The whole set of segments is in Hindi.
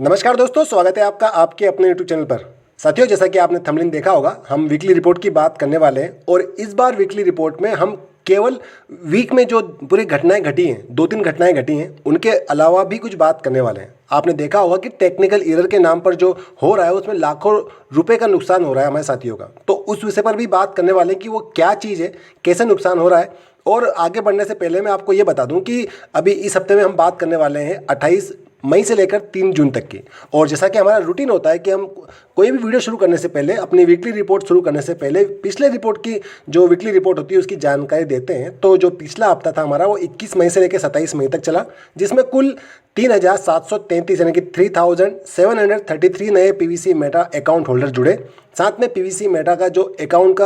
नमस्कार दोस्तों, स्वागत है आपका आपके अपने यूट्यूब चैनल पर। साथियों, जैसा कि आपने थंबनेल देखा होगा, हम वीकली रिपोर्ट की बात करने वाले हैं और इस बार वीकली रिपोर्ट में हम केवल वीक में जो पूरी घटनाएं घटी हैं, 2-3 घटनाएं घटी हैं, उनके अलावा भी कुछ बात करने वाले हैं। आपने देखा होगा कि टेक्निकल एरर के नाम पर जो हो रहा है उसमें लाखों रुपए का नुकसान हो रहा है हमारे साथियों का। तो उस विषय पर भी बात करने वाले हैं कि वो क्या चीज़ है, कैसे नुकसान हो रहा है। और आगे बढ़ने से पहले मैं आपको ये बता दूं कि अभी इस हफ्ते में हम बात करने वाले हैं 28 मई से लेकर 3 जून तक की। और जैसा कि हमारा रूटीन होता है कि हम कोई भी वीडियो शुरू करने से पहले, अपनी वीकली रिपोर्ट शुरू करने से पहले पिछले रिपोर्ट की जो वीकली रिपोर्ट होती है उसकी जानकारी देते हैं। तो जो पिछला हफ्ता था हमारा वो 21 मई से लेकर 27 मई तक चला, जिसमें कुल 3,733 यानी कि 3,733 नए पीवीसी मेटा अकाउंट होल्डर जुड़े। साथ में पीवीसी मेटा का जो अकाउंट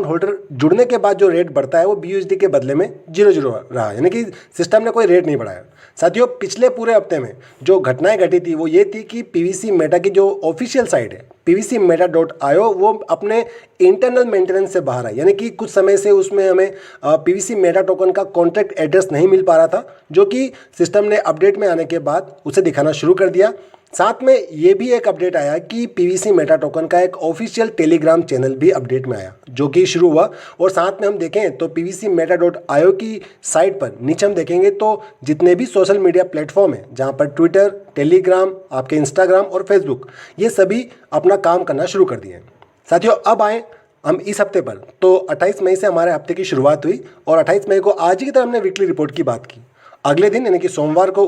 होल्डर जुड़ने के बाद जो रेट बढ़ता है वो BUSD के बदले में 0 रहा, यानी कि सिस्टम ने कोई रेट नहीं बढ़ाया। साथियों, पिछले पूरे हफ्ते में जो घटनाएं घटी थी वो ये थी कि पीवीसी मेटा की जो ऑफिशियल साइट है pvcmeta.io वो अपने इंटरनल मेंटेनेंस से बाहर है, यानी कि कुछ समय से उसमें हमें पीवीसी मेटा टोकन का कॉन्ट्रैक्ट एड्रेस नहीं मिल पा रहा था, जो कि सिस्टम ने अपडेट में आने के बाद उसे दिखाना शुरू कर दिया। साथ में ये भी एक अपडेट आया कि पीवीसी मेटा टोकन का एक ऑफिशियल टेलीग्राम चैनल भी अपडेट में आया, जो कि शुरू हुआ। और साथ में हम देखें तो pvcmeta.io की साइट पर नीचे हम देखेंगे तो जितने भी सोशल मीडिया प्लेटफॉर्म हैं, जहां पर ट्विटर, टेलीग्राम, आपके इंस्टाग्राम और फेसबुक, ये सभी अपना काम करना शुरू कर दिए हैं। साथियों, अब आए हम इस हफ्ते पर। तो 28 मई से हमारे हफ्ते की शुरुआत हुई और 28 मई को आज ही की तरह हमने वीकली रिपोर्ट की बात की। अगले दिन यानी कि सोमवार को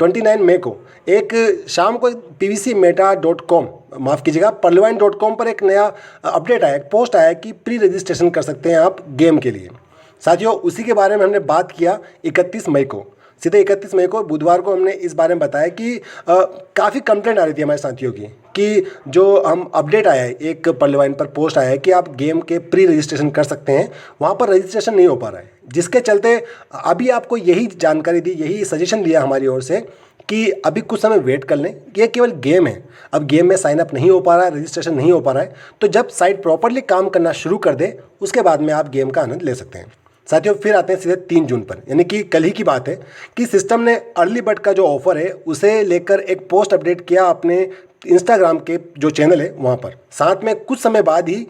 29 मई को एक शाम को pvcmeta.com, माफ़ कीजिएगा, perlwine.com पर एक नया अपडेट आया, एक पोस्ट आया कि प्री रजिस्ट्रेशन कर सकते हैं आप गेम के लिए। साथियों, उसी के बारे में हमने बात किया 31 मई को। सीधे 31 मई को बुधवार को हमने इस बारे में बताया कि काफ़ी कंप्लेंट आ रही थी हमारे साथियों की कि जो हम अपडेट आया है, एक पर्लवाइन पर पोस्ट आया है कि आप गेम के प्री रजिस्ट्रेशन कर सकते हैं, वहाँ पर रजिस्ट्रेशन नहीं हो पा रहा है, जिसके चलते अभी आपको यही जानकारी दी, यही सजेशन दिया हमारी ओर से कि अभी कुछ समय वेट कर लें। ये केवल गेम है, अब गेम में साइन अप नहीं हो पा रहा है, रजिस्ट्रेशन नहीं हो पा रहा है, तो जब साइट प्रॉपरली काम करना शुरू कर दे उसके बाद में आप गेम का आनंद ले सकते हैं। साथियों, फिर आते हैं सीधे 3 जून पर, यानी कि कल ही की बात है कि सिस्टम ने अर्ली बर्ड का जो ऑफर है उसे लेकर एक पोस्ट अपडेट किया अपने इंस्टाग्राम के जो चैनल है वहाँ पर। साथ में कुछ समय बाद ही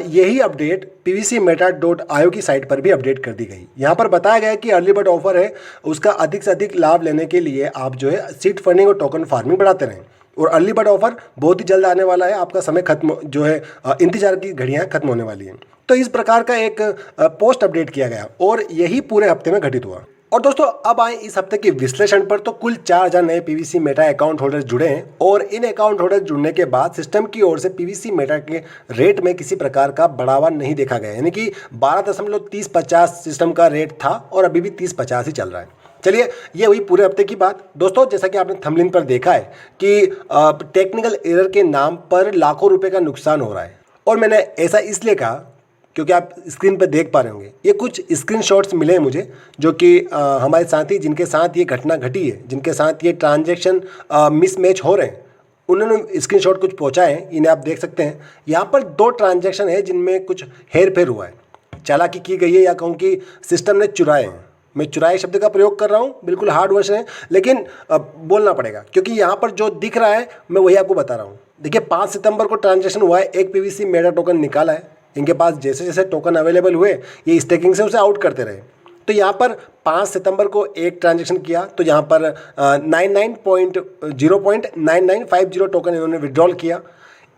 यही अपडेट pvcmeta.io की साइट पर भी अपडेट कर दी गई। यहाँ पर बताया गया कि अर्ली बर्ड ऑफर है, उसका अधिक से अधिक लाभ लेने के लिए आप जो है सीड फंडिंग और टोकन फार्मिंग बढ़ाते रहें। और अर्ली बर्ड ऑफर बहुत ही जल्द आने वाला है, आपका समय खत्म जो है इंतजार की घड़ियाँ खत्म होने वाली हैं। तो इस प्रकार का एक पोस्ट अपडेट किया गया और यही पूरे हफ्ते में घटित हुआ। और दोस्तों, अब आए इस हफ्ते के विश्लेषण पर। तो कुल 4,000 नए पीवीसी मेटा अकाउंट होल्डर जुड़े हैं और इन अकाउंट होल्डर जुड़ने के बाद सिस्टम की ओर से पीवीसी मेटा के रेट में किसी प्रकार का बढ़ावा नहीं देखा गया, यानी कि 12.3050 सिस्टम का रेट था और अभी भी 30.50 ही चल रहा है। चलिए, ये हुई पूरे हफ्ते की बात। दोस्तों, जैसा कि आपने थंबनेल पर देखा है कि टेक्निकल एरर के नाम पर लाखों रुपए का नुकसान हो रहा है। और मैंने ऐसा इसलिए कहा क्योंकि आप स्क्रीन पर देख पा रहे होंगे, ये कुछ स्क्रीनशॉट्स मिले हैं मुझे, जो कि हमारे साथी जिनके साथ ये घटना घटी है, जिनके साथ ये ट्रांजैक्शन मिसमैच हो रहे हैं, उन्होंने स्क्रीनशॉट कुछ पहुंचाए हैं। इन्हें आप देख सकते हैं। यहाँ पर 2 ट्रांजैक्शन है जिनमें कुछ हेर फेर हुआ है, चालाकी की गई है, या कहूँ कि सिस्टम ने चुराए हैं। मैं चुराए शब्द का प्रयोग कर रहा हूँ, बिल्कुल हार्ड वर्ड है, लेकिन बोलना पड़ेगा क्योंकि यहाँ पर जो दिख रहा है मैं वही आपको बता रहा हूँ। देखिए, 5 सितंबर को ट्रांजैक्शन हुआ है, एक पीवीसी मेटा टोकन निकाला है। इनके पास जैसे जैसे टोकन अवेलेबल हुए ये स्टेकिंग से उसे आउट करते रहे। तो यहाँ पर 5 सितंबर को एक ट्रांजैक्शन किया, तो यहाँ पर 0.9950 टोकन इन्होंने विड्रॉल किया।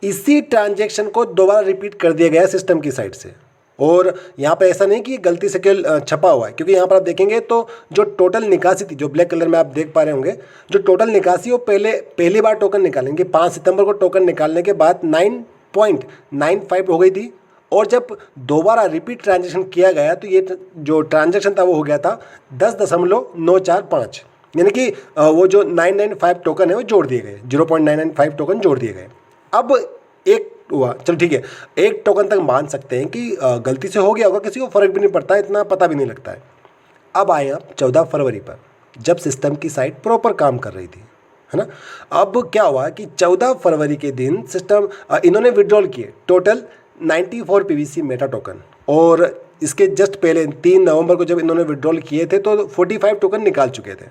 इसी ट्रांजैक्शन को दोबारा रिपीट कर दिया गया सिस्टम की साइड से। और यहाँ पर ऐसा नहीं कि गलती से केवल छपा हुआ है, क्योंकि यहाँ पर आप देखेंगे तो जो टोटल निकासी थी, जो ब्लैक कलर में आप देख पा रहे होंगे, जो टोटल निकासी वो पहली बार टोकन निकालेंगे 5 सितंबर को टोकन निकालने के बाद 9.95 हो गई थी। और जब दोबारा रिपीट ट्रांजैक्शन किया गया तो ये जो ट्रांजैक्शन था वो हो गया था 10.945, यानी कि वो जो 995 टोकन है वो जोड़ दिए गए, 0.995 टोकन जोड़ दिए गए। अब एक हुआ, चलो ठीक है, एक टोकन तक मान सकते हैं कि गलती से हो गया होगा, किसी को फ़र्क भी नहीं पड़ता, इतना पता भी नहीं लगता है। अब आए आप 14 फरवरी पर, जब सिस्टम की साइट प्रॉपर काम कर रही थी, है ना। अब क्या हुआ कि 14 फरवरी के दिन सिस्टम इन्होंने विड्रॉल किए टोटल 94 पीवीसी मेटा टोकन, और इसके जस्ट पहले 3 नवंबर को जब इन्होंने विड्रॉल किए थे तो 45 टोकन निकाल चुके थे।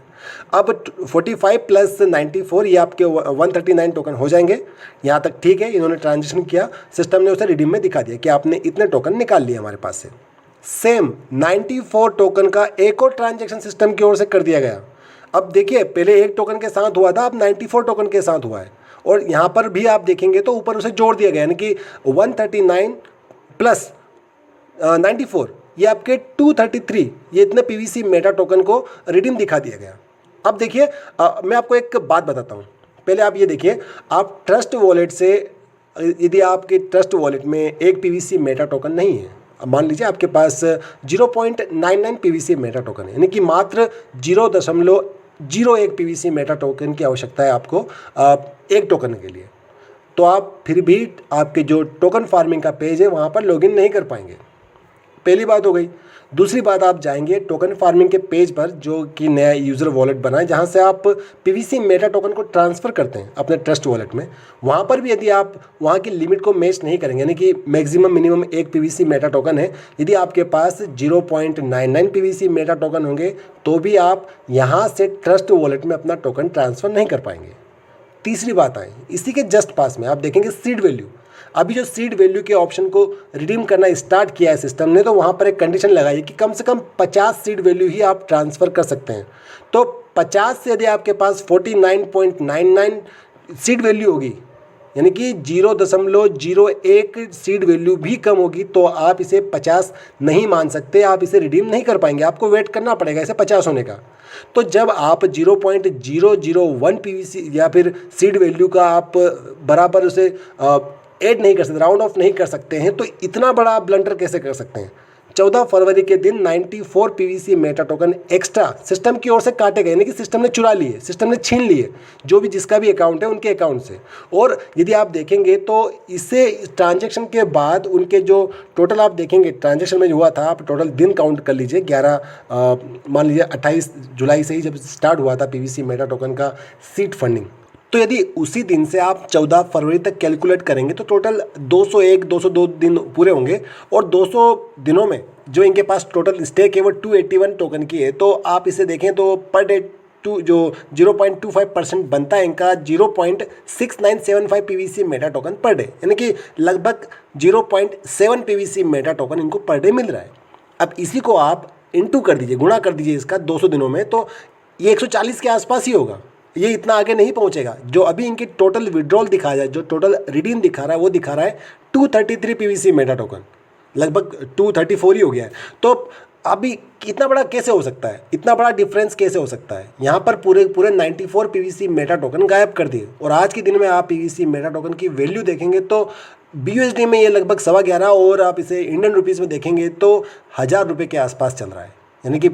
अब 45 प्लस 94 ये आपके 139 टोकन हो जाएंगे। यहाँ तक ठीक है, इन्होंने ट्रांजेक्शन किया, सिस्टम ने उसे रिडीम में दिखा दिया कि आपने इतने टोकन निकाल लिए हमारे पास से। सेम 94 टोकन का एक और ट्रांजेक्शन सिस्टम की ओर से कर दिया गया। अब देखिए, पहले एक टोकन के साथ हुआ था, अब 94 टोकन के साथ हुआ है। और यहाँ पर भी आप देखेंगे तो ऊपर उसे जोड़ दिया गया, यानी कि 139 प्लस 94 ये आपके 233, ये इतने पीवीसी मेटा टोकन को रिडीम दिखा दिया गया। अब देखिए, मैं आपको एक बात बताता हूँ। पहले आप ये देखिए, आप ट्रस्ट वॉलेट से, यदि आपके ट्रस्ट वॉलेट में एक पीवीसी मेटा टोकन नहीं है, अब मान लीजिए आपके पास 0.99 पीवीसी मेटा टोकन है, यानी कि मात्र 0.01 पीवीसी मेटा टोकन की आवश्यकता है आपको एक टोकन के लिए, तो आप फिर भी आपके जो टोकन फार्मिंग का पेज है वहाँ पर लॉगिन नहीं कर पाएंगे। पहली बात हो गई। दूसरी बात, आप जाएंगे टोकन फार्मिंग के पेज पर जो कि नया यूज़र वॉलेट बना है, जहाँ से आप पीवीसी मेटा टोकन को ट्रांसफ़र करते हैं अपने ट्रस्ट वॉलेट में, वहाँ पर भी यदि आप वहाँ की लिमिट को मैच नहीं करेंगे, यानी कि मैक्सिमम मिनिमम एक पीवीसी मेटा टोकन है, यदि आपके पास 0.99 पीवीसी मेटा टोकन होंगे तो भी आप यहाँ से ट्रस्ट वॉलेट में अपना टोकन ट्रांसफ़र नहीं कर पाएंगे। तीसरी बात आई, इसी के जस्ट पास में आप देखेंगे सीड वैल्यू। अभी जो सीड वैल्यू के ऑप्शन को रिडीम करना स्टार्ट किया है सिस्टम ने, तो वहाँ पर एक कंडीशन लगाई कि कम से कम 50 सीड वैल्यू ही आप ट्रांसफ़र कर सकते हैं। तो 50 से यदि आपके पास 49.99 सीड वैल्यू होगी, यानी कि 0.01 सीड वैल्यू भी कम होगी, तो आप इसे 50 नहीं मान सकते, आप इसे रिडीम नहीं कर पाएंगे, आपको वेट करना पड़ेगा इसे 50 होने का। तो जब आप 0.001 पीवीसी या फिर सीड वैल्यू का आप बराबर उसे ऐड नहीं कर सकते, राउंड ऑफ नहीं कर सकते हैं, तो इतना बड़ा ब्लंडर कैसे कर सकते हैं। 14 फरवरी के दिन 94 PVC Meta token extra system की ओर से काटे गए, यानी कि सिस्टम ने चुरा लिए, सिस्टम ने छीन लिए, जो भी जिसका भी अकाउंट है उनके अकाउंट से। और यदि आप देखेंगे तो इससे ट्रांजैक्शन के बाद उनके जो टोटल आप देखेंगे ट्रांजैक्शन में जो हुआ था, आप टोटल दिन काउंट कर लीजिए। 11 मान लीजिए 28 जुलाई से ही जब स्टार्ट हुआ था पीवीसी मेटा टोकन का सीड फंडिंग, तो यदि उसी दिन से आप 14 फरवरी तक कैलकुलेट करेंगे तो टोटल 202 दिन पूरे होंगे। और 200 दिनों में जो इनके पास टोटल स्टेक है वो 281 टोकन की है। तो आप इसे देखें तो पर डे जो 0.25% बनता है इनका 0.6975 PVC Meta token per day, यानी कि लगभग 0.7 पीवीसी मेटा टोकन इनको पर डे मिल रहा है। अब इसी को आप इंटू कर दीजिए, गुणा कर दीजिए इसका 200 दिनों में, तो ये 140 के आसपास ही होगा, ये इतना आगे नहीं पहुंचेगा। जो अभी इनकी टोटल विड्रॉल दिखा रहा है, जो टोटल रिडीम दिखा रहा है, वो दिखा रहा है 233 पीवीसी मेटा टोकन, लगभग 234 ही हो गया है। तो अभी इतना बड़ा कैसे हो सकता है, इतना बड़ा डिफरेंस कैसे हो सकता है। यहाँ पर पूरे 94 पीवीसी मेटा टोकन गायब कर दिए। और आज के दिन में आप पीवीसी मेटा टोकन की वैल्यू देखेंगे तो BUSD में ये लगभग 11.25, और आप इसे इंडियन रुपीज़ में देखेंगे तो 1000 रुपये के आसपास चल रहा है, यानी कि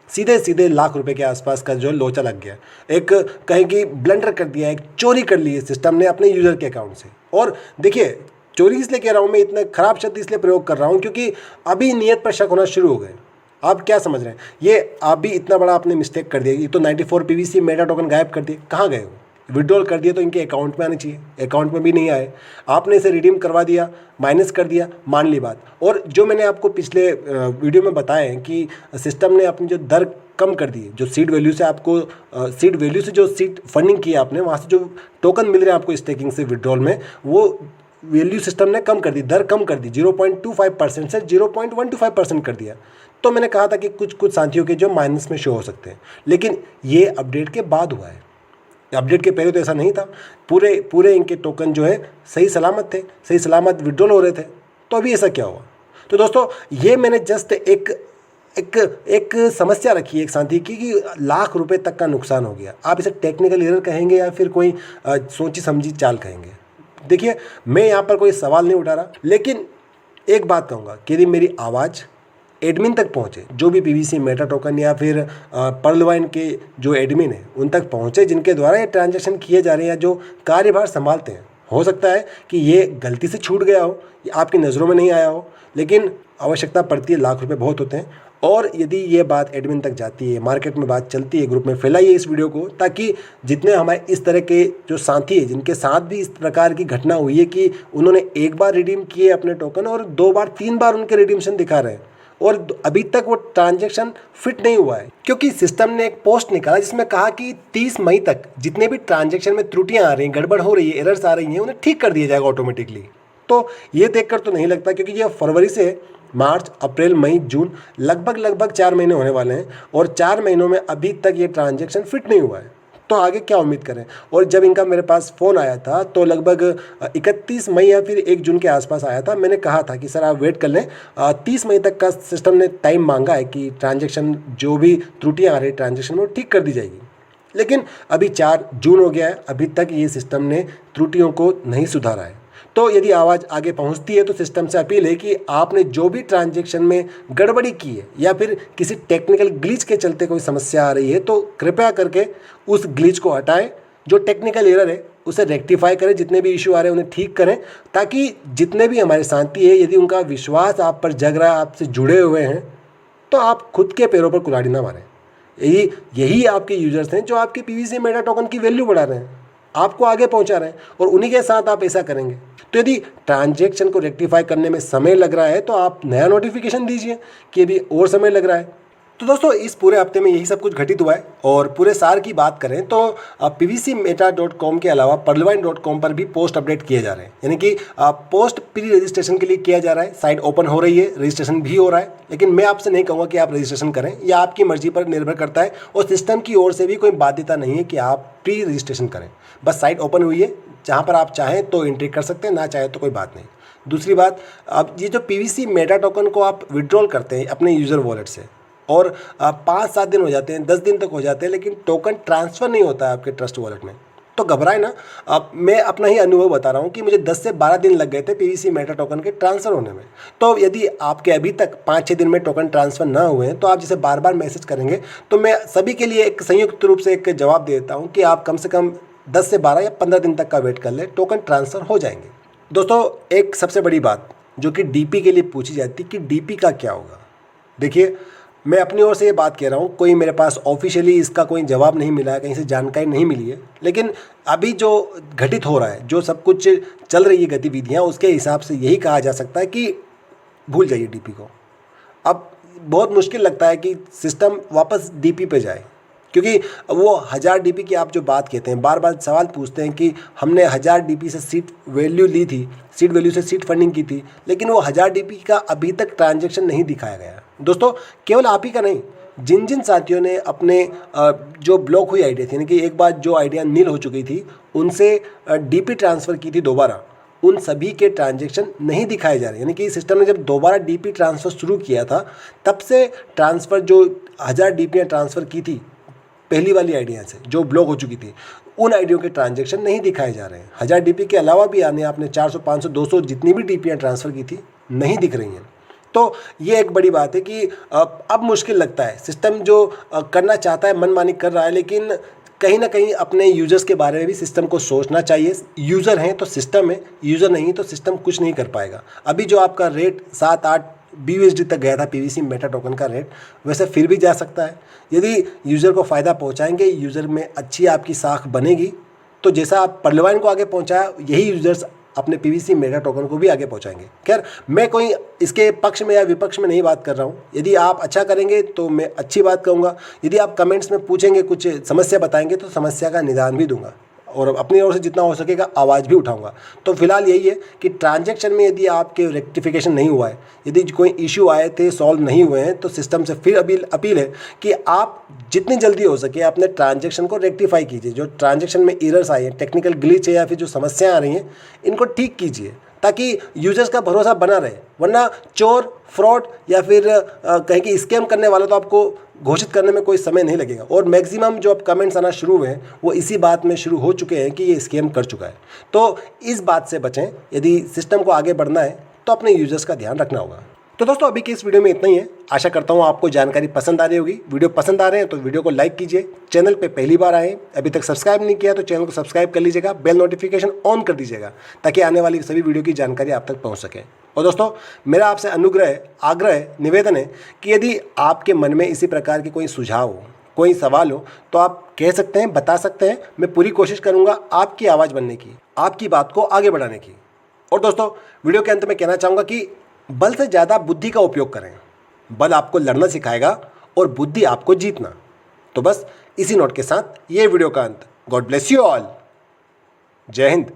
सीधे लाख रुपए के आसपास का जो लोचा लग गया। एक कहीं की ब्लंडर कर दिया, एक चोरी कर ली है सिस्टम ने अपने यूज़र के अकाउंट से। और देखिए, चोरी इसलिए कह रहा हूँ मैं, इतना खराब शब्द इसलिए प्रयोग कर रहा हूँ क्योंकि अभी नियत पर शक होना शुरू हो गए। आप क्या समझ रहे हैं, ये आप भी इतना बड़ा आपने मिस्टेक कर दिया। ये तो 94 पीवीसी मेटा टोकन गायब कर दिए, कहाँ गए हो। विड्रॉल कर दिया तो इनके अकाउंट में आने चाहिए, अकाउंट में भी नहीं आए, आपने इसे रिडीम करवा दिया, माइनस कर दिया, मान ली बात। और जो मैंने आपको पिछले वीडियो में बताया है कि सिस्टम ने अपनी जो दर कम कर दी है, जो सीड वैल्यू से आपको सीड वैल्यू से जो सीड फंडिंग की आपने, वहाँ से जो टोकन मिल रहे हैं आपको स्टेकिंग से विड्रॉल में, वो वैल्यू सिस्टम ने कम कर दी, दर कम कर दी, 0.25% से 0.125% कर दिया। तो मैंने कहा था कि कुछ साथियों के जो माइनस में शो हो सकते हैं, लेकिन ये अपडेट के बाद हुआ है, अपडेट के पहले तो ऐसा नहीं था। पूरे इनके टोकन जो है सही सलामत थे, सही सलामत विड्रॉल हो रहे थे। तो अभी ऐसा क्या हुआ। तो दोस्तों, ये मैंने जस्ट एक समस्या रखी है एक साथी की कि लाख रुपए तक का नुकसान हो गया। आप इसे टेक्निकल एरर कहेंगे या फिर कोई सोची समझी चाल कहेंगे। देखिए, मैं यहाँ पर कोई सवाल नहीं उठा रहा, लेकिन एक बात कहूँगा कि यदि मेरी आवाज़ एडमिन तक पहुँचे, जो भी पीवीसी मेटा टोकन या फिर पर्लवाइन के जो एडमिन है उन तक पहुँचे, जिनके द्वारा ये ट्रांजैक्शन किए जा रहे हैं, जो कार्यभार संभालते हैं, हो सकता है कि ये गलती से छूट गया हो, ये आपकी नज़रों में नहीं आया हो, लेकिन आवश्यकता पड़ती है, लाख रुपए बहुत होते हैं। और यदि ये बात एडमिन तक जाती है, मार्केट में बात चलती है, ग्रुप में फैलाइए इस वीडियो को, ताकि जितने हमारे इस तरह के जो साथी हैं जिनके साथ भी इस प्रकार की घटना हुई है कि उन्होंने एक बार रिडीम किए अपने टोकन और 2 बार 3 बार उनके रिडीम्शन दिखा रहे हैं और अभी तक वो ट्रांजैक्शन फिट नहीं हुआ है, क्योंकि सिस्टम ने एक पोस्ट निकाला जिसमें कहा कि 30 मई तक जितने भी ट्रांजैक्शन में त्रुटियां आ रही हैं, गड़बड़ हो रही है, एरर्स आ रही हैं, उन्हें ठीक कर दिया जाएगा ऑटोमेटिकली। तो ये देखकर तो नहीं लगता, क्योंकि ये फरवरी से मार्च, अप्रैल, मई, जून लगभग 4 महीने होने वाले हैं और 4 महीनों में अभी तक ये ट्रांजैक्शन फिट नहीं हुआ है। तो आगे क्या उम्मीद करें। और जब इनका मेरे पास फ़ोन आया था तो लगभग 31 मई या फिर 1 जून के आसपास आया था। मैंने कहा था कि सर आप वेट कर लें, 30 मई तक का सिस्टम ने टाइम मांगा है कि ट्रांजैक्शन जो भी त्रुटियाँ आ रही ट्रांजैक्शन में वो ठीक कर दी जाएगी। लेकिन अभी 4 जून हो गया है, अभी तक ये सिस्टम ने त्रुटियों को नहीं सुधारा है। तो यदि आवाज़ आगे पहुंचती है तो सिस्टम से अपील है कि आपने जो भी ट्रांजैक्शन में गड़बड़ी की है या फिर किसी टेक्निकल ग्लिच के चलते कोई समस्या आ रही है तो कृपया करके उस ग्लिच को हटाएं, जो टेक्निकल एरर है उसे रेक्टिफाई करें, जितने भी इशू आ रहे हैं उन्हें ठीक करें, ताकि जितने भी हमारे साथी हैं यदि उनका विश्वास आप पर जग रहा है, आपसे जुड़े हुए हैं, तो आप खुद के पैरों पर कुल्हाड़ी ना मारें। यही आपके यूजर्स हैं जो आपके पीवीसी मेटा टोकन की वैल्यू बढ़ा रहे हैं, आपको आगे पहुंचा रहे हैं और उन्हीं के साथ आप ऐसा करेंगे। तो यदि ट्रांजैक्शन को रेक्टिफाई करने में समय लग रहा है तो आप नया नोटिफिकेशन दीजिए कि अभी और समय लग रहा है। तो दोस्तों इस पूरे हफ्ते में यही सब कुछ घटित हुआ है और पूरे सार की बात करें तो pvcmeta.com के अलावा pearlwine.com पर भी पोस्ट अपडेट किए जा रहे हैं, यानी कि पोस्ट प्री रजिस्ट्रेशन के लिए किया जा रहा है। साइट ओपन हो रही है, रजिस्ट्रेशन भी हो रहा है, लेकिन मैं आपसे नहीं कहूँगा कि आप रजिस्ट्रेशन करें, यह आपकी मर्जी पर निर्भर करता है और सिस्टम की ओर से भी कोई बाध्यता नहीं है कि आप प्री रजिस्ट्रेशन करें। बस साइट ओपन हुई है, जहाँ पर आप चाहें तो एंट्री कर सकते हैं, ना चाहे तो कोई बात नहीं। दूसरी बात, अब ये जो पीवीसी मेटा टोकन को आप विड्रॉल करते हैं अपने यूज़र वॉलेट से और 5-7 दिन हो जाते हैं, 10 दिन तक हो जाते हैं, लेकिन टोकन ट्रांसफ़र नहीं होता है आपके ट्रस्ट वॉलेट में, तो घबराए ना। अब मैं अपना ही अनुभव बता रहा हूँ कि मुझे 10 से 12 दिन लग गए थे पीवीसी मेटा टोकन के ट्रांसफ़र होने में। तो यदि आपके अभी तक 5-6 दिन में टोकन ट्रांसफ़र ना हुए हैं तो आप जैसे बार बार मैसेज करेंगे, तो मैं सभी के लिए एक संयुक्त रूप से एक जवाब दे देता हूँ कि आप कम से कम 10 से 12 या 15 दिन तक का वेट कर ले, टोकन ट्रांसफ़र हो जाएंगे। दोस्तों एक सबसे बड़ी बात जो कि डीपी के लिए पूछी जाती है कि डीपी का क्या होगा। देखिए मैं अपनी ओर से ये बात कह रहा हूँ, कोई मेरे पास ऑफिशियली इसका कोई जवाब नहीं मिला है, कहीं से जानकारी नहीं मिली है, लेकिन अभी जो घटित हो रहा है, जो सब कुछ चल रही है गतिविधियाँ, उसके हिसाब से यही कहा जा सकता है कि भूल जाइए डीपी को। अब बहुत मुश्किल लगता है कि सिस्टम वापस डीपी पे जाए, क्योंकि वो 1000 डीपी की आप जो बात कहते हैं, बार बार सवाल पूछते हैं कि हमने 1000 डीपी से सीट वैल्यू ली थी, सीट वैल्यू से सीट फंडिंग की थी, लेकिन वो 1000 डीपी का अभी तक ट्रांजैक्शन नहीं दिखाया गया। दोस्तों केवल आप ही का नहीं, जिन जिन साथियों ने अपने जो ब्लॉक हुई आइडिया थी, यानी कि एक बार जो आइडिया नील हो चुकी थी, उनसे डीपी ट्रांसफ़र की थी दोबारा, उन सभी के ट्रांजैक्शन नहीं दिखाए जा रहे। यानी कि सिस्टम ने जब दोबारा डीपी ट्रांसफ़र शुरू किया था तब से ट्रांसफ़र जो 1000 डीपी ट्रांसफ़र की थी पहली वाली आइडिया से जो ब्लॉक हो चुकी थी, उन आइडियों के ट्रांजैक्शन नहीं दिखाए जा रहे हैं। 1000 डीपी के अलावा भी आने आपने 400, 500, 200 जितनी भी डीपीयाँ ट्रांसफ़र की थी नहीं दिख रही हैं। तो ये एक बड़ी बात है कि अब मुश्किल लगता है, सिस्टम जो करना चाहता है मनमानी कर रहा है, लेकिन कहीं ना कहीं अपने यूज़र्स के बारे में भी सिस्टम को सोचना चाहिए। यूज़र हैं तो सिस्टम है, यूज़र नहीं तो सिस्टम कुछ नहीं कर पाएगा। अभी जो आपका रेट 7-8 BUSD तक गया था पीवीसी मेटा टोकन का रेट, वैसे फिर भी जा सकता है। यदि यूज़र को फ़ायदा पहुंचाएंगे, यूज़र में अच्छी आपकी साख बनेगी, तो जैसा आप पर्लवाइन को आगे पहुंचाया, यही यूज़र्स अपने पीवीसी मेटा टोकन को भी आगे पहुंचाएंगे। खैर मैं कोई इसके पक्ष में या विपक्ष में नहीं बात कर रहा हूं। यदि आप अच्छा करेंगे तो मैं अच्छी बात कहूँगा, यदि आप कमेंट्स में पूछेंगे, कुछ समस्या बताएंगे तो समस्या का निदान भी दूंगा और अपनी ओर से जितना हो सकेगा आवाज़ भी उठाऊंगा। तो फिलहाल यही है कि ट्रांजैक्शन में यदि आपके रेक्टिफिकेशन नहीं हुआ है, यदि कोई इशू आए थे सॉल्व नहीं हुए हैं, तो सिस्टम से फिर अपील है कि आप जितनी जल्दी हो सके अपने ट्रांजैक्शन को रेक्टिफाई कीजिए। जो ट्रांजैक्शन में एरर्स आए हैं, टेक्निकल ग्लिच है या फिर जो समस्याएं आ रही हैं, इनको ठीक कीजिए ताकि यूजर्स का भरोसा बना रहे। वरना चोर, फ्रॉड या फिर कहीं की स्कैम करने वाला तो आपको घोषित करने में कोई समय नहीं लगेगा। और मैक्सिमम जो अब कमेंट्स आना शुरू हुए हैं वो इसी बात में शुरू हो चुके हैं कि ये स्कैम कर चुका है। तो इस बात से बचें। यदि सिस्टम को आगे बढ़ना है तो अपने यूजर्स का ध्यान रखना होगा। तो दोस्तों अभी के इस वीडियो में इतना ही है। आशा करता हूँ आपको जानकारी पसंद आ रही होगी। वीडियो पसंद आ रहे हैं तो वीडियो को लाइक कीजिए। चैनल पे पहली बार आए, अभी तक सब्सक्राइब नहीं किया तो चैनल को सब्सक्राइब कर लीजिएगा, बेल नोटिफिकेशन ऑन कर दीजिएगा ताकि आने वाली सभी वीडियो की जानकारी आप तक पहुँच सके। और दोस्तों, मेरा आपसे अनुग्रह, आग्रह, निवेदन है कि यदि आपके मन में इसी प्रकार के कोई सुझाव हो, कोई सवाल हो, तो आप कह सकते हैं, बता सकते हैं। मैं पूरी कोशिश करूंगा आपकी आवाज़ बनने की, आपकी बात को आगे बढ़ाने की। और दोस्तों, वीडियो के अंत में कहना चाहूँगा कि बल से ज़्यादा बुद्धि का उपयोग करें। बल आपको लड़ना सिखाएगा और बुद्धि आपको जीतना। तो बस इसी नोट के साथ ये वीडियो का अंत। God bless you all. जय हिंद।